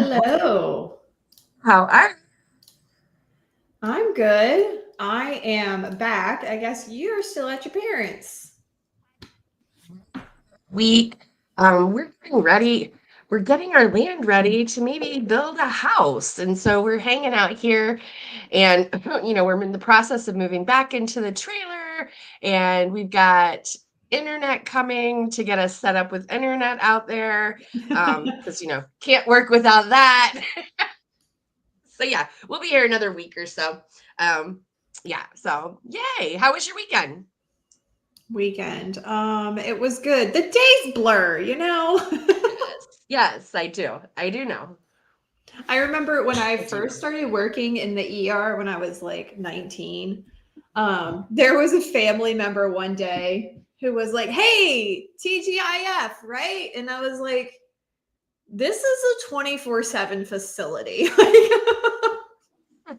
Hello. How are I'm good. I am back. I guess you're still at your parents'. we? We're getting ready. We're getting our land ready to maybe build a house, and so we're hanging out here, and we're in the process of moving back into the trailer, and we've got internet coming to get us set up with internet out there, because can't work without that. So yeah, we'll be here another week or so. Um, yeah. So yay! How was your weekend? Weekend. It was good. The days blur. Yes, yes, I do. I do know. I remember when I I do first know. started working in the ER when I was like 19. There was a family member one day who was like, "Hey, TGIF, right?" And I was like, "This is a 24/7 facility."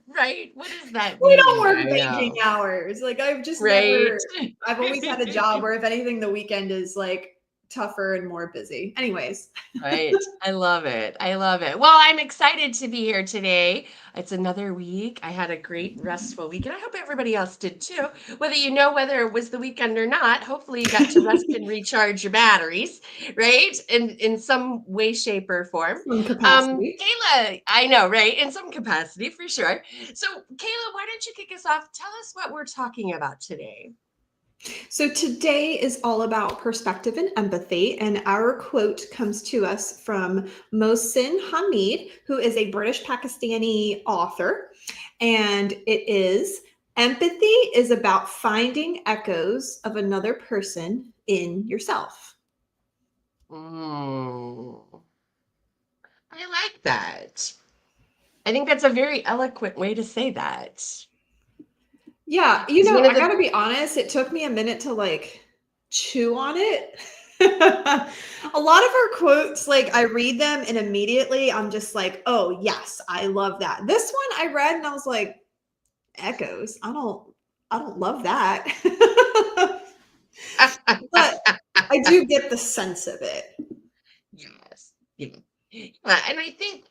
Right? What does that We don't mean? work I banking know. hours. Like Right? I've always had a job where if anything, the weekend is like tougher and more busy. Anyways. Right. I love it. I love it. Well, I'm excited to be here today. It's another week. I had a great restful week, and I hope everybody else did too. Whether it was the weekend or not, hopefully you got to rest and recharge your batteries, right? In some way, shape, or form. Some capacity. Kayla, I know, right? In some capacity for sure. So, Kayla, why don't you kick us off? Tell us what we're talking about today. So today is all about perspective and empathy. And our quote comes to us from Mohsin Hamid, who is a British Pakistani author. And it is empathy is about finding echoes of another person in yourself. Mm, I like that. I think that's a very eloquent way to say that. Yeah, Because one of I the gotta be honest, it took me a minute to like chew on it. A lot of her quotes, like I read them and immediately I'm just like, oh yes, I love that. This one I read and I was like, echoes. I don't love that. But I do get the sense of it. yes, yeah. And I think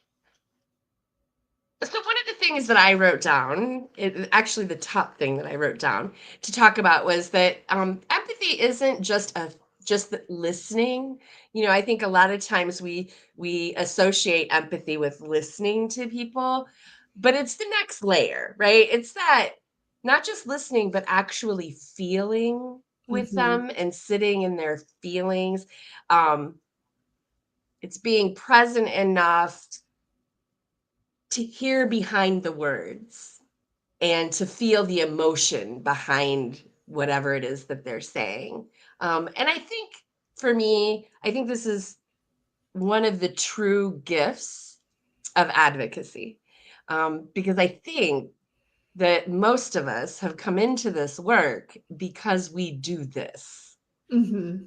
so. One of the things that I wrote down, actually the top thing that I wrote down to talk about was that empathy isn't just listening. I think a lot of times we associate empathy with listening to people, but it's the next layer, right? It's that not just listening, but actually feeling with Mhm. them and sitting in their feelings. Um, it's being present enough to hear behind the words and to feel the emotion behind whatever it is that they're saying. And I think for me, I think this is one of the true gifts of advocacy, because I think that most of us have come into this work because we do this, Mhm.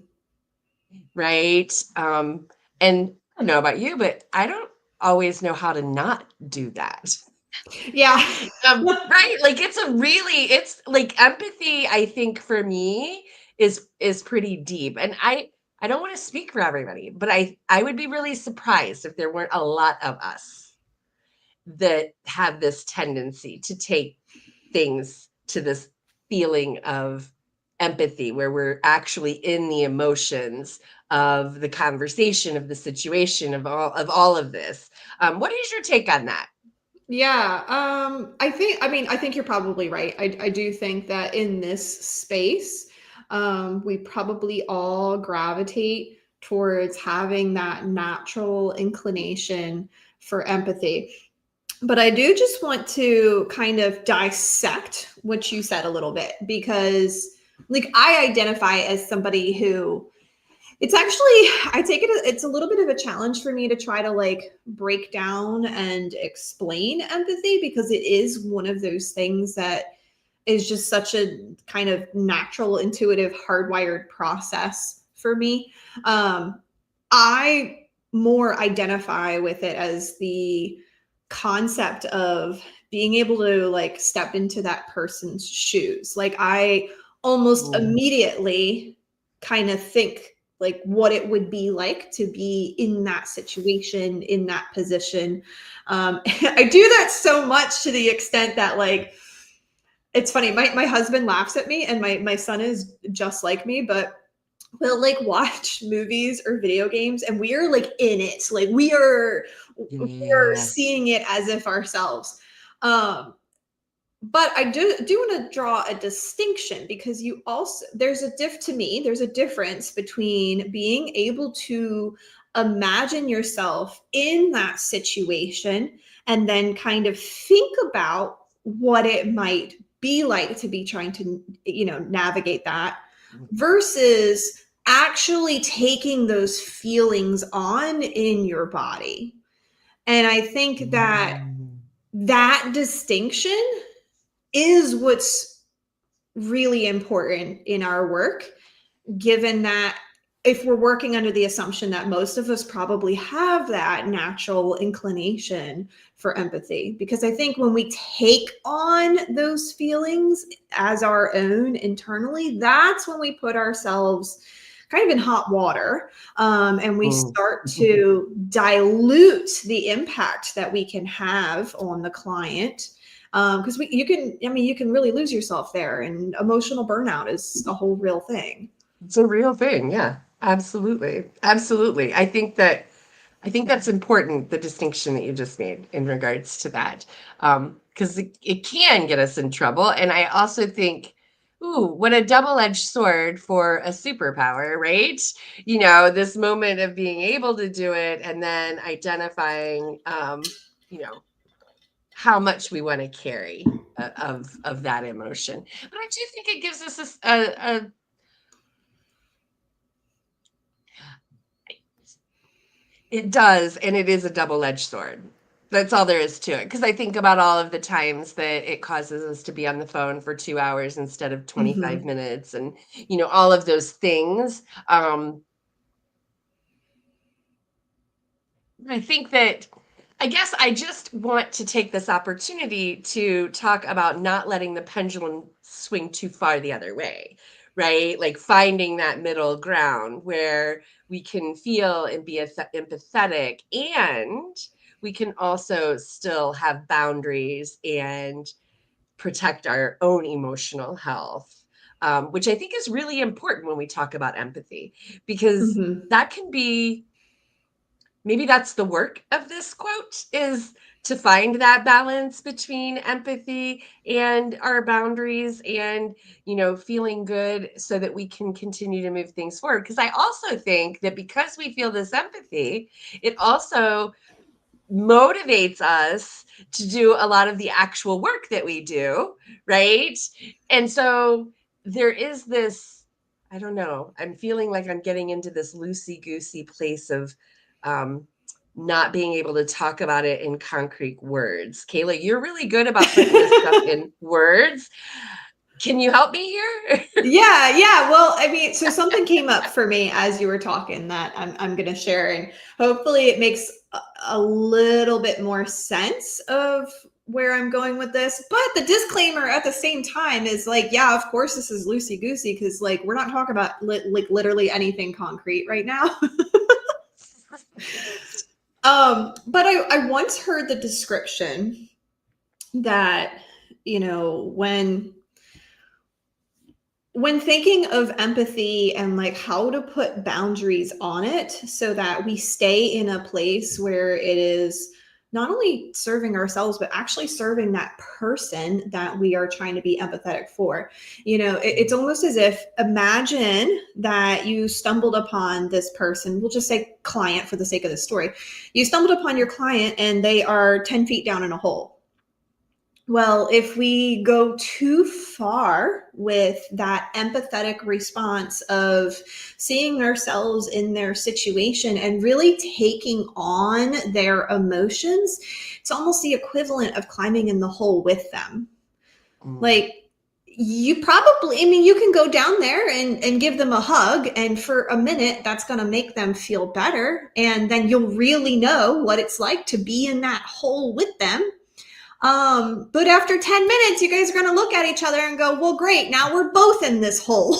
right? And I don't know about you, but I don't always know how to not do that. Yeah. Right? Like it's like empathy, I think for me is pretty deep. And I don't want to speak for everybody, but I would be really surprised if there weren't a lot of us that have this tendency to take things to this feeling of empathy where we're actually in the emotions of the conversation, of the situation, of all of this. What is your take on that? Yeah, I think you're probably right. I do think that in this space, we probably all gravitate towards having that natural inclination for empathy. But I do just want to kind of dissect what you said a little bit because like I identify as somebody who it's actually, I take it, it's a little bit of a challenge for me to try to like break down and explain empathy because it is one of those things that is just such a kind of natural, intuitive, hardwired process for me. I more identify with it as the concept of being able to like step into that person's shoes. Like I almost Mm, immediately kind of think like what it would be like to be in that situation, in that position. I do that so much to the extent that like it's funny. My husband laughs at me, and my son is just like me, but we'll like watch movies or video games, and we are like in it, like we're Yeah. seeing it as if ourselves. Um, but I do want to draw a distinction, because you also there's a difference between being able to imagine yourself in that situation and then kind of think about what it might be like to be trying to, navigate that, versus actually taking those feelings on in your body. And I think that Mm. that distinction is what's really important in our work, given that if we're working under the assumption that most of us probably have that natural inclination for empathy. Because I think when we take on those feelings as our own internally, that's when we put ourselves kind of in hot water, and we Mm. start to dilute the impact that we can have on the client, because you can really lose yourself there, and emotional burnout is a whole real thing. It's a real thing. Yeah, absolutely. Absolutely. I think that's important, the distinction that you just made in regards to that. Because it can get us in trouble. And I also think, ooh, what a double-edged sword for a superpower, right? This moment of being able to do it and then identifying, you know, how much we want to carry of that emotion. But I do think it gives us a it does, and it is a double-edged sword. That's all there is to it. Because I think about all of the times that it causes us to be on the phone for 2 hours instead of 25 Mm-hmm. minutes, and, all of those things. I think that I guess I just want to take this opportunity to talk about not letting the pendulum swing too far the other way, right? Like finding that middle ground where we can feel and be empathetic, and we can also still have boundaries and protect our own emotional health, which I think is really important when we talk about empathy, because Mm-hmm. that can be maybe that's the work of this quote, is to find that balance between empathy and our boundaries, and feeling good so that we can continue to move things forward. Because I also think that because we feel this empathy, it also motivates us to do a lot of the actual work that we do, right? And so there is this, I don't know, I'm feeling like I'm getting into this loosey goosey place of um, not being able to talk about it in concrete words. Kayla, you're really good about putting this stuff in words. Can you help me here? Yeah, yeah. Well, I mean, so something came up for me as you were talking that I'm going to share, and hopefully it makes a little bit more sense of where I'm going with this. But the disclaimer at the same time is like, yeah, of course this is loosey goosey, because like we're not talking about like literally anything concrete right now. But I once heard the description that, you know, when thinking of empathy and like how to put boundaries on it so that we stay in a place where it is not only serving ourselves but actually serving that person that we are trying to be empathetic for. It's almost as if, imagine that you stumbled upon this person, we'll just say client for the sake of the story. You stumbled upon your client and they are 10 feet down in a hole. Well, if we go too far with that empathetic response of seeing ourselves in their situation and really taking on their emotions, it's almost the equivalent of climbing in the hole with them. Mm, Like, you probably, I mean, you can go down there and give them a hug, and for a minute, that's going to make them feel better. And then you'll really know what it's like to be in that hole with them. But after 10 minutes, you guys are going to look at each other and go, well, great. Now we're both in this hole.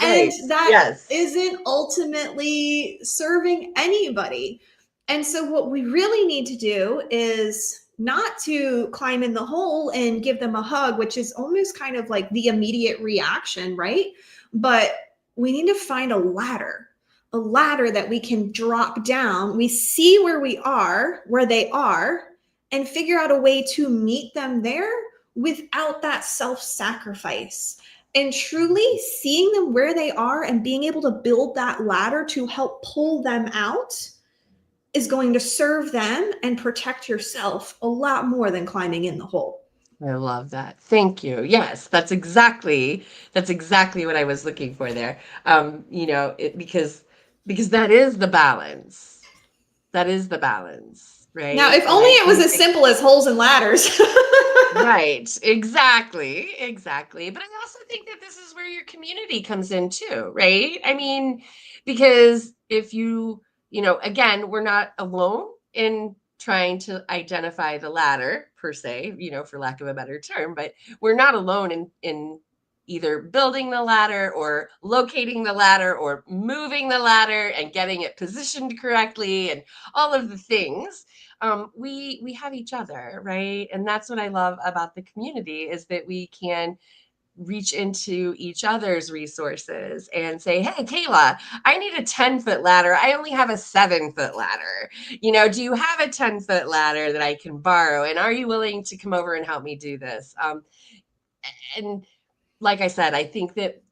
And Right. that Yes. isn't ultimately serving anybody. And so, what we really need to do is not to climb in the hole and give them a hug, which is almost kind of like the immediate reaction, right? But we need to find a ladder that we can drop down. We see where we are, where they are, and figure out a way to meet them there without that self sacrifice. And truly seeing them where they are and being able to build that ladder to help pull them out is going to serve them and protect yourself a lot more than climbing in the hole. I love that. Thank you. Yes, that's exactly what I was looking for there. Because that is the balance. That is the balance, Now, right? if And only I it was think as simple as holes and ladders. right, exactly. But I also think that this is where your community comes in too, right? I mean, because if again, we're not alone in trying to identify the ladder per se, for lack of a better term, but we're not alone in either building the ladder or locating the ladder or moving the ladder and getting it positioned correctly and all of the things. We have each other, right? And that's what I love about the community is that we can reach into each other's resources and say, hey, Kayla, I need a 10-foot ladder. I only have a 7-foot ladder. Do you have a 10-foot ladder that I can borrow? And are you willing to come over and help me do this? And like I said, I think that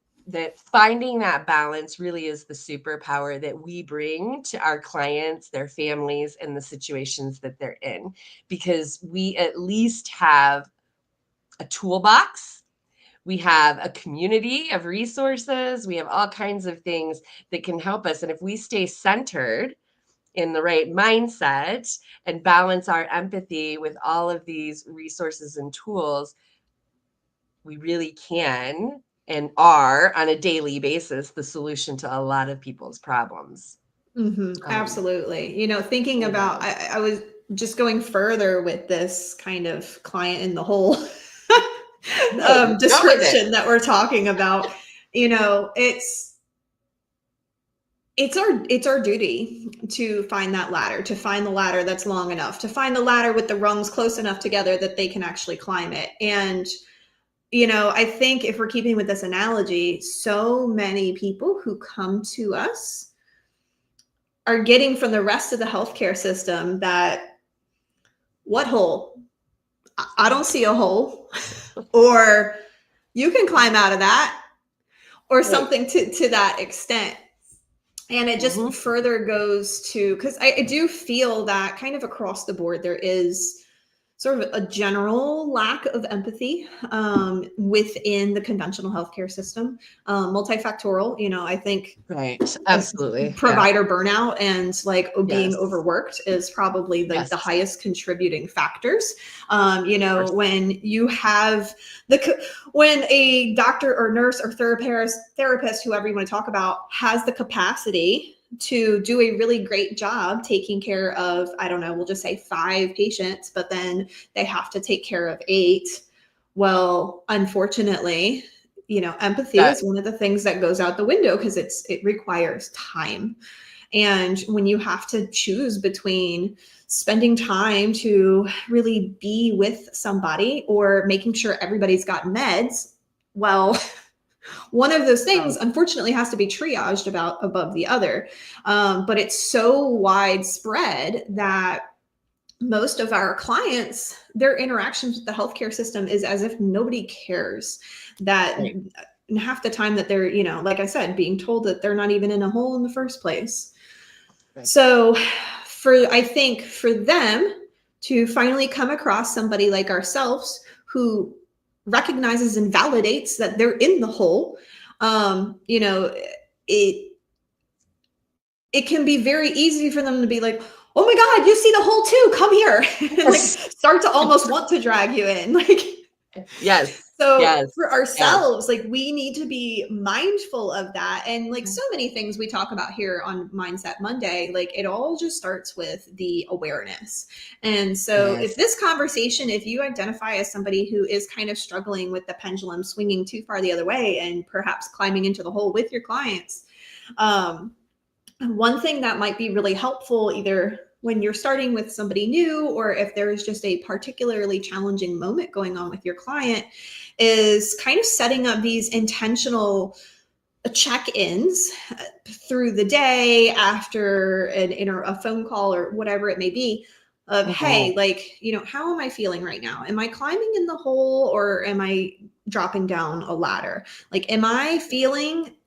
finding that balance really is the superpower that we bring to our clients, their families, and the situations that they're in, because we at least have a toolbox. We have a community of resources. We have all kinds of things that can help us. And if we stay centered in the right mindset and balance our empathy with all of these resources and tools, we really can and are on a daily basis the solution to a lot of people's problems. Um, Absolutely. Thinking you about, know, I was just going further with this kind of client in the hole hey, go with it. description that we're talking about. You know, it's our duty to find that ladder, to find the ladder that's long enough, to find the ladder with the rungs close enough together that they can actually climb it. And I think if we're keeping with this analogy, so many people who come to us are getting from the rest of the healthcare system that what hole? I don't see a hole, or you can climb out of that, or Right. something to that extent. And it just Mm-hmm. further goes to, because I do feel that kind of across the board there is sort of a general lack of empathy within the conventional healthcare system, multifactorial. I think Right. uh, Absolutely. Yeah. provider burnout and like being Yes. overworked is probably like the Yes. highest contributing factors. Of course. When you have when a doctor or nurse or therapist, whoever you want to talk about, has the capacity to do a really great job taking care of, I don't know, we'll just say 5 patients, but then they have to take care of 8. Well, unfortunately, empathy That is one of the things that goes out the window because it requires time. And when you have to choose between spending time to really be with somebody or making sure everybody's got meds, well, one of those things right. unfortunately has to be triaged about above the other. But it's so widespread that most of our clients, their interactions with the healthcare system is as if nobody cares. That Right. half the time that they're, like I said, being told that they're not even in a hole in the first place. Right. So I think for them to finally come across somebody like ourselves who recognizes and validates that they're in the hole, it it can be very easy for them to be like, oh my God, you see the hole too, come here. And like Yes. start to almost want to drag you in. Like, Yes. So Yes. for Yes. ourselves, like we need to be mindful of that. And like so many things we talk about here on Mindset Monday, like it all just starts with the awareness. And so if Yes. this conversation, if you identify as somebody who is kind of struggling with the pendulum swinging too far the other way and perhaps climbing into the hole with your clients, um, one thing that might be really helpful, either when you're starting with somebody new or if there's just a particularly challenging moment going on with your client, is kind of setting up these intentional check-ins through the day after a phone call or whatever it may be, of hey, Mhm. like, how am I feeling right now? Am I climbing in the hole or am I dropping down a ladder? Like, am I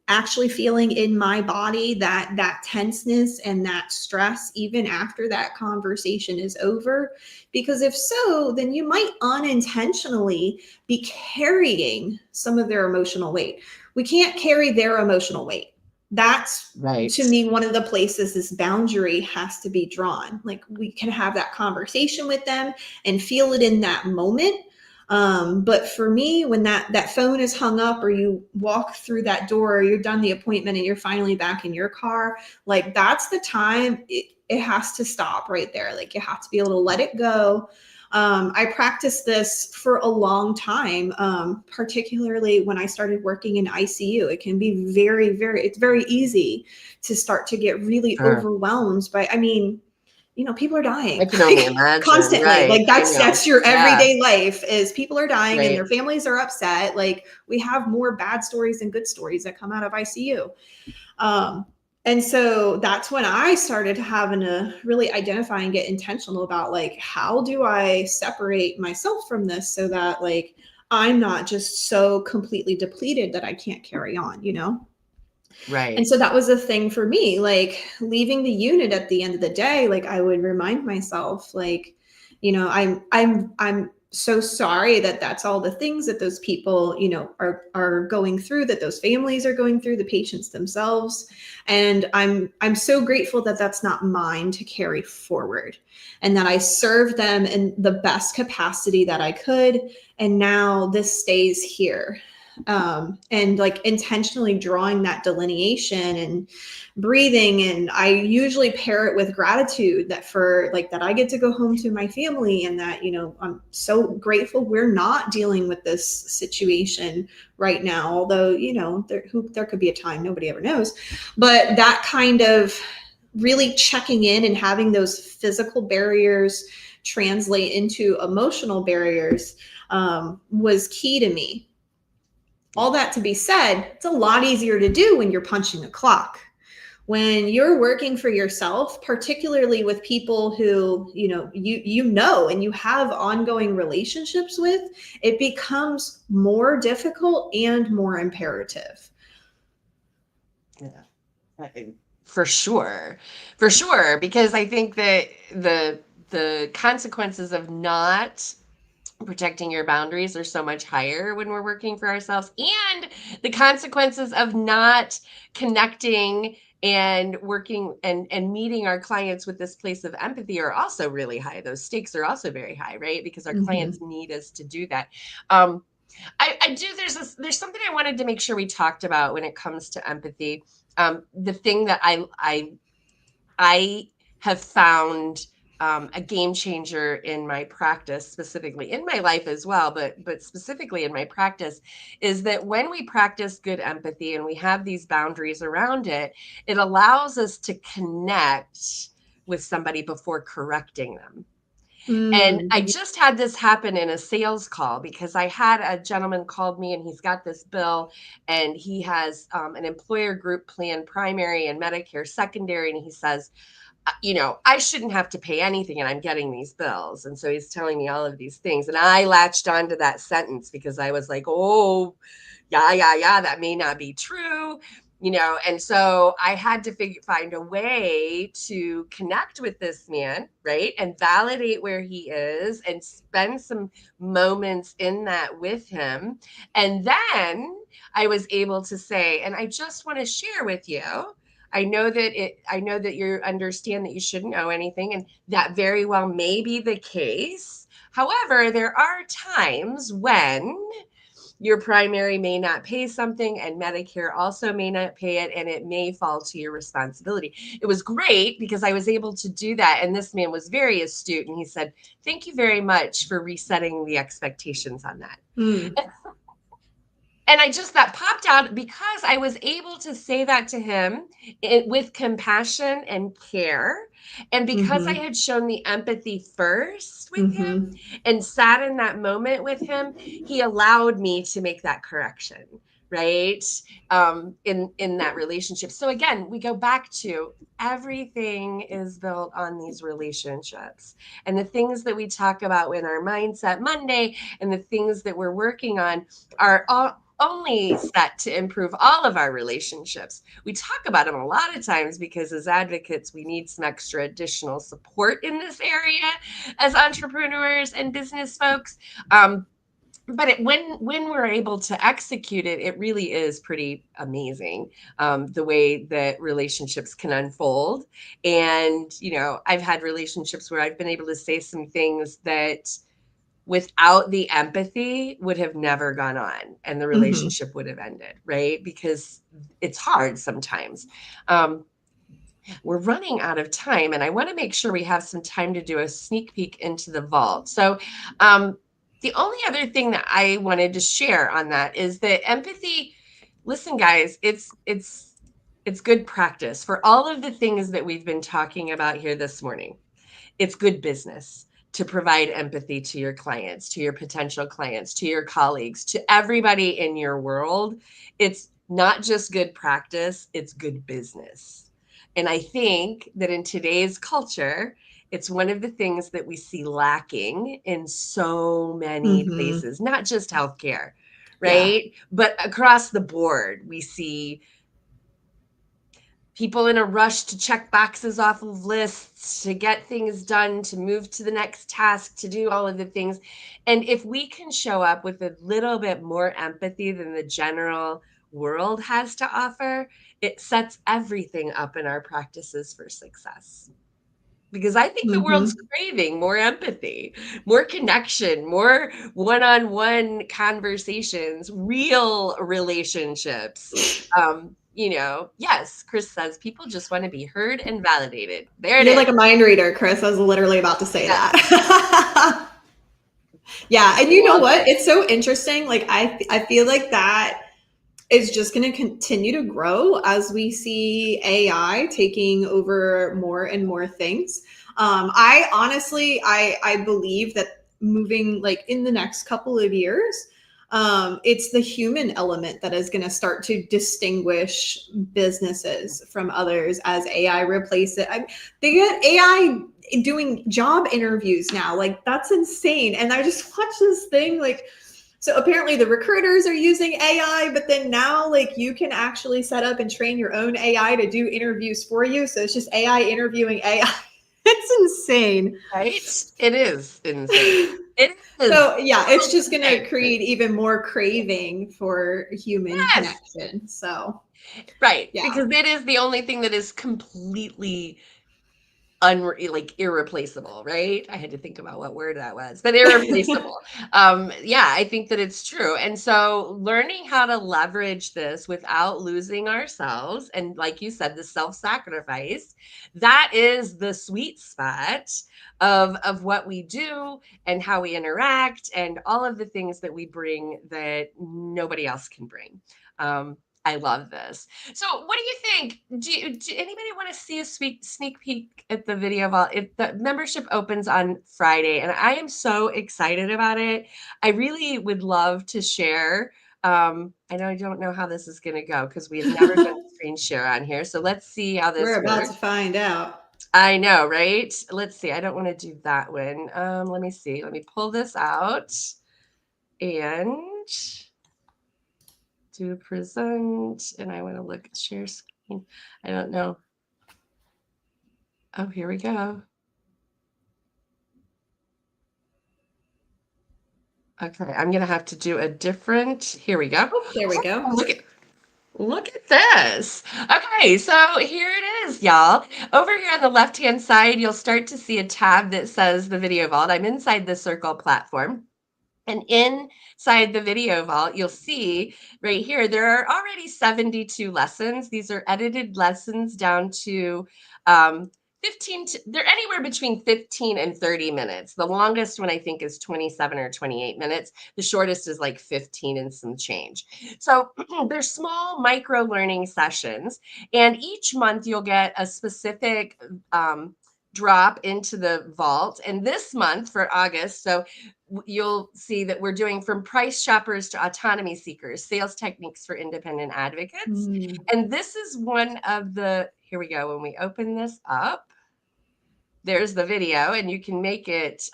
actually feeling in my body that tenseness and that stress even after that conversation is over? Because if so, then you might unintentionally be carrying some of their emotional weight. We can't carry their emotional weight. That's, Right. to me, one of the places this boundary has to be drawn. Like, we can have that conversation with them and feel it in that moment. But for me, when that phone is hung up or you walk through that door or you're done the appointment and you're finally back in your car, like that's the time it has to stop right there. Like, you have to be able to let it go. I practiced this for a long time, particularly when I started working in ICU. It can be it's very easy to start to get really Sure. overwhelmed by, people are I dying can only imagine. constantly. Right. Like I know. that's your Yeah. everyday life, is people are dying and Right. their families are upset. Like, we have more bad stories than good stories that come out of ICU. Um, and so that's when I started having to really identify and get intentional about, like, how do I separate myself from this so that, like, I'm not just so completely depleted that I can't carry on? And Right. so that was a thing for me, like leaving the unit at the end of the day, like I would remind myself, like, I'm so sorry that that's all the things that those people, are going through, that those families are going through, the patients themselves. And I'm so grateful that that's not mine to carry forward, and that I served them in the best capacity that I could. And now this stays here. And like intentionally drawing that delineation and breathing, and I usually pair it with gratitude that for like that I get to go home to my family, and that I'm so grateful we're not dealing with this situation right now, although there could be a time, nobody ever knows. But that kind of really checking in and having those physical barriers translate into emotional barriers, was key to me. All that to be said, it's a lot easier to do when you're punching a clock. When you're working for yourself, particularly with people who and you have ongoing relationships with, it becomes more difficult and more imperative. Yeah. I- For sure. For sure. Because I think that the consequences of not protecting your boundaries are so much higher when we're working for ourselves, and the consequences of not connecting and working and meeting our clients with this place of empathy are also really high. Those stakes are also very high, right? Because our clients Mm-hmm. need us to do that. um I do. There's something I wanted to make sure we talked about when it comes to empathy. The thing that I have found a game changer in my practice, specifically in my life as well, but specifically in my practice, is that when we practice good empathy and we have these boundaries around it, it allows us to connect with somebody before correcting them. And I Mm, just had this happen in a sales call because I had a gentleman called me and he's got this bill, and he has an employer group plan primary and Medicare secondary. And he says, I shouldn't have to pay anything and I'm getting these bills. And so he's telling me all of these things. And I latched onto that sentence because I was like, oh, yeah, that may not be true. And so I had to find a way to connect with this man, right? And validate where he is and spend some moments in that with him. And then I was able to say, and I just want to share with you, I know that you understand that you shouldn't know anything, and that very well may be the case. However, there are times when your primary may not pay something and Medicare also may not pay it, and it may fall to your responsibility. It was great because I was able to do that. And this man was very astute. And he said, thank you very much for resetting the expectations on that. Mm. And I just, that popped out because I was able to say that to him with compassion and care. And because I Mhm. had shown the empathy first with him Mhm. and sat in that moment with him, he allowed me to make that correction, right? In that relationship. So again, we go back to everything is built on these relationships, and the things that we talk about in our Mindset Monday and the things that we're working on are all only set to improve all of our relationships. We talk about them a lot of times because as advocates, we need some extra additional support in this area as entrepreneurs and business folks. But when we're able to execute it, it really is pretty amazing, the way that relationships can unfold. And I've had relationships where I've been able to say some things that without the empathy would have never gone on, and the Mhm. relationship would have ended, right? Because it's hard sometimes. um, we're running out of time, and I want to make sure we have some time to do a sneak peek into the vault. So the only other thing that I wanted to share on that is that empathy, listen guys, it's good practice for all of the things that we've been talking about here this morning. It's good business to provide empathy to your clients, to your potential clients, to your colleagues, to everybody in your world. It's not just good practice, it's good business. And I think that in today's culture, it's one of the things that we see lacking in so many Mhm. places, not just healthcare, Yeah. right? But across the board, we see people in a rush to check boxes off of lists, to get things done, to move to the next task, to do all of the things. And if we can show up with a little bit more empathy than the general world has to offer, it sets everything up in our practices for success. Because I think the world's Mhm. craving more empathy, more connection, more one on one conversations, real relationships. Yes, Chris says people just want to be heard and validated. There it You're is. like a mind reader, Chris. I was literally about to say Yes, that. Yeah, and you know love what? it. It's so interesting. Like I feel like that is just going to continue to grow as we see AI taking over more and more things. I honestly, I believe that moving like in the next couple of years, it's the human element that is going to start to distinguish businesses from others as AI replace it. They get AI doing job interviews now. Like that's insane. And I just watched this thing like so apparently the recruiters are using AI, but then now like you can actually set up and train your own AI to do interviews for you. So it's just AI interviewing AI. It's insane. Right? It is insane. It is So yeah, it's just going to insane. create even more craving for human Yes. connection. So Right. yeah. Because it is the only thing that is completely like irreplaceable, right? I had to think about what word that was, but irreplaceable. Yeah, I think that it's true. And so learning how to leverage this without losing ourselves, and like you said, the self-sacrifice, that is the sweet spot of what we do and how we interact and all of the things that we bring that nobody else can bring. I love this. So, what do you think? Do anybody want to see a sneak peek at the video? If the membership opens on Friday, and I am so excited about it. I really would love to share. I know I don't know how this is going to go because we have never done screen share on here. So let's see how this We're about to works. find out. I know, right? Let's see. I don't want to do that one. Let me see. Let me pull this out and to present, and I want to look at share screen. I don't know. Oh, here we go. Okay, I'm gonna have to do a different. Here we go. Oh, there we go. Oh, look at this. Okay, so here it is, y'all. Over here on the left-hand side, you'll start to see a tab that says the video vault. I'm inside the circle platform. And inside the video vault, you'll see right here, there are already 72 lessons. These are edited lessons down to 15, they're anywhere between 15 and 30 minutes. The longest one I think is 27 or 28 minutes. The shortest is like 15 and some change. So they're small micro learning sessions. And each month you'll get a specific drop into the vault. And this month for August, so you'll see that we're doing from price shoppers to autonomy seekers, sales techniques for independent advocates. Mm. And this is one of the, here we go. When we open this up, there's the video, and you can make it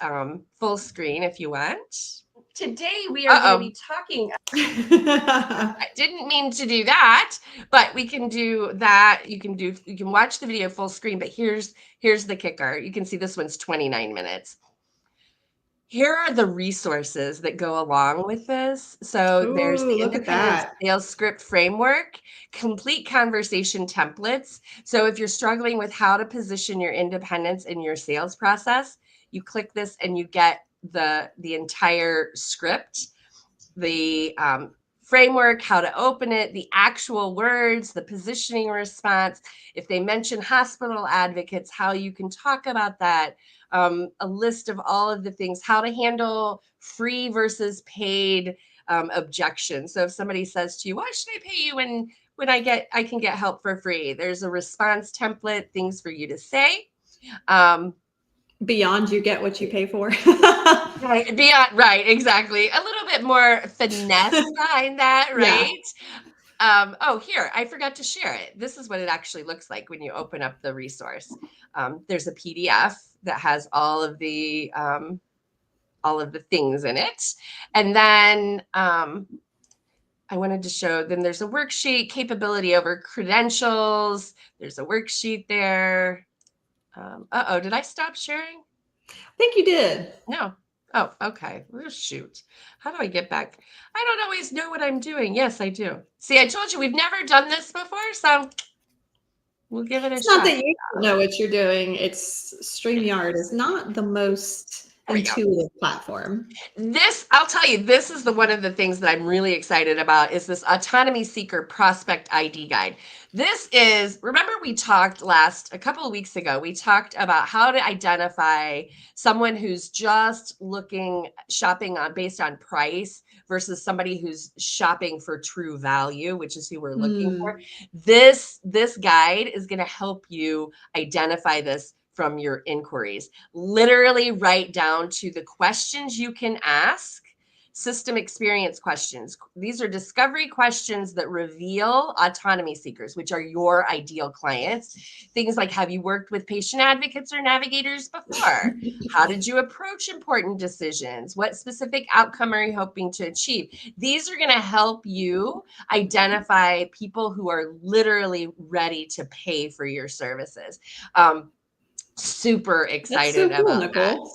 full screen if you want. Today we are going to be talking. I didn't mean to do that, but we can do that. You can watch the video full screen, but here's the kicker. You can see this one's 29 minutes. Here are the resources that go along with this. So there's Ooh, the look at independent that. sales script framework, complete conversation templates. So if you're struggling with how to position your independence in your sales process, you click this and you get the entire script, the framework, how to open it, the actual words, the positioning response. If they mention hospital advocates, how you can talk about that, a list of all of the things, how to handle free versus paid objections. So if somebody says to you, why should I pay you when I can get help for free? There's a response template, things for you to say. Beyond you get what you pay for. Right, beyond, right, exactly. A little bit more finesse behind that, Yeah. right? Oh, here, I forgot to share it. This is what it actually looks like when you open up the resource. There's a PDF that has all of the things in it. And then I wanted to show, then there's a worksheet, capability over credentials. There's a worksheet there. Uh-oh, did I stop sharing? I think you did. No. Oh, okay. Well, shoot. How do I get back? I don't always know what I'm doing. Yes, I do. See, I told you we've never done this before, so we'll give it a It's not shot. that you don't know what you're doing. It's StreamYard is not the most There we go. intuitive platform. This, I'll tell you, this is one of the things that I'm really excited about is this Autonomy Seeker Prospect ID Guide. This is, remember we talked a couple of weeks ago, we talked about how to identify someone who's just shopping based on price versus somebody who's shopping for true value, which is who we're looking for. This guide is going to help you identify this from your inquiries. Literally write down to the questions you can ask, system experience questions. These are discovery questions that reveal autonomy seekers, which are your ideal clients. Things like, have you worked with patient advocates or navigators before? How did you approach important decisions? What specific outcome are you hoping to achieve? These are going to help you identify people who are literally ready to pay for your services. Super That's so excited cool, about that. Nicole.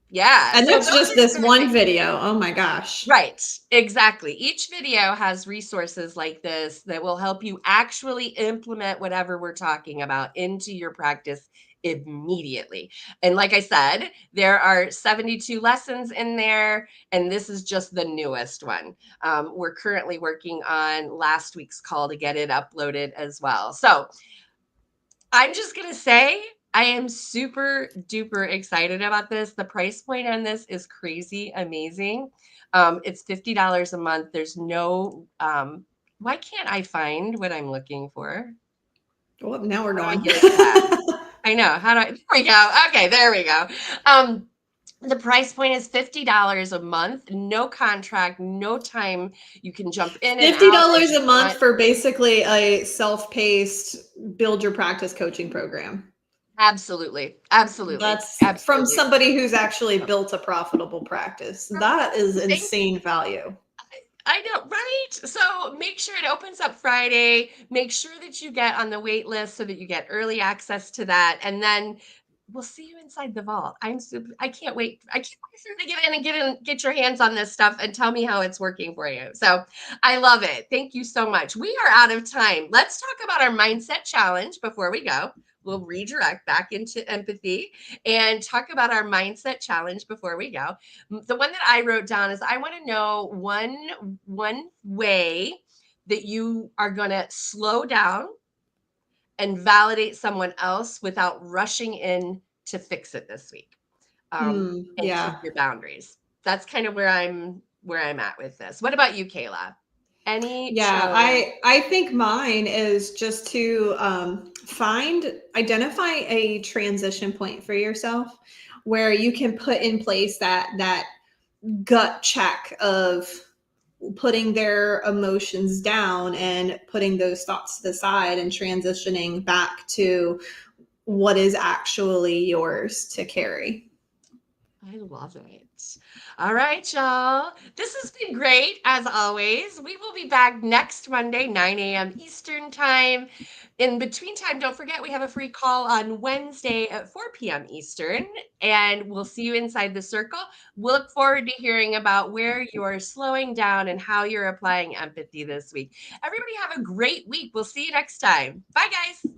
Yeah. And So that's those just are this some of the one things. video. Oh my gosh. Right. Exactly. Each video has resources like this that will help you actually implement whatever we're talking about into your practice immediately. And like I said, there are 72 lessons in there, and this is just the newest one. We're currently working on last week's call to get it uploaded as well. So I'm just going to say, I am super duper excited about this. The price point on this is crazy amazing. It's $50 a month. There's no, why can't I find what I'm looking for? Well, now we're How do I gone. get it back? I know. There we go. Okay, there we go. The price point is $50 a month, no contract, no time. You can jump in and out as $50 you a month want. for basically a self-paced build your practice coaching program. Absolutely. Absolutely. That's from Absolutely. somebody who's actually built a profitable practice. That is Thank insane value. I know, right? So make sure it opens up Friday. Make sure that you get on the wait list so that you get early access to that. And then we'll see you inside the vault. I can't wait. I can't wait for you to get in and get your hands on this stuff and tell me how it's working for you. So I love it. Thank you so much. We are out of time. Let's talk about our mindset challenge before we go. we'll redirect back into empathy and talk about our mindset challenge before we go. The one that I wrote down is I want to know one way that you are going to slow down and validate someone else without rushing in to fix it this week, and keep Yeah. your boundaries. That's kind of where I'm at with this. What about you, Kayla? Any Yeah, challenge? I think mine is just to identify a transition point for yourself where you can put in place that gut check of putting their emotions down and putting those thoughts to the side and transitioning back to what is actually yours to carry. I love it. All right, y'all. This has been great as always. We will be back next Monday, 9 a.m. Eastern Time. In between time, don't forget we have a free call on Wednesday at 4 p.m. Eastern, and we'll see you inside the circle. We'll look forward to hearing about where you're slowing down and how you're applying empathy this week. Everybody have a great week. We'll see you next time. Bye, guys.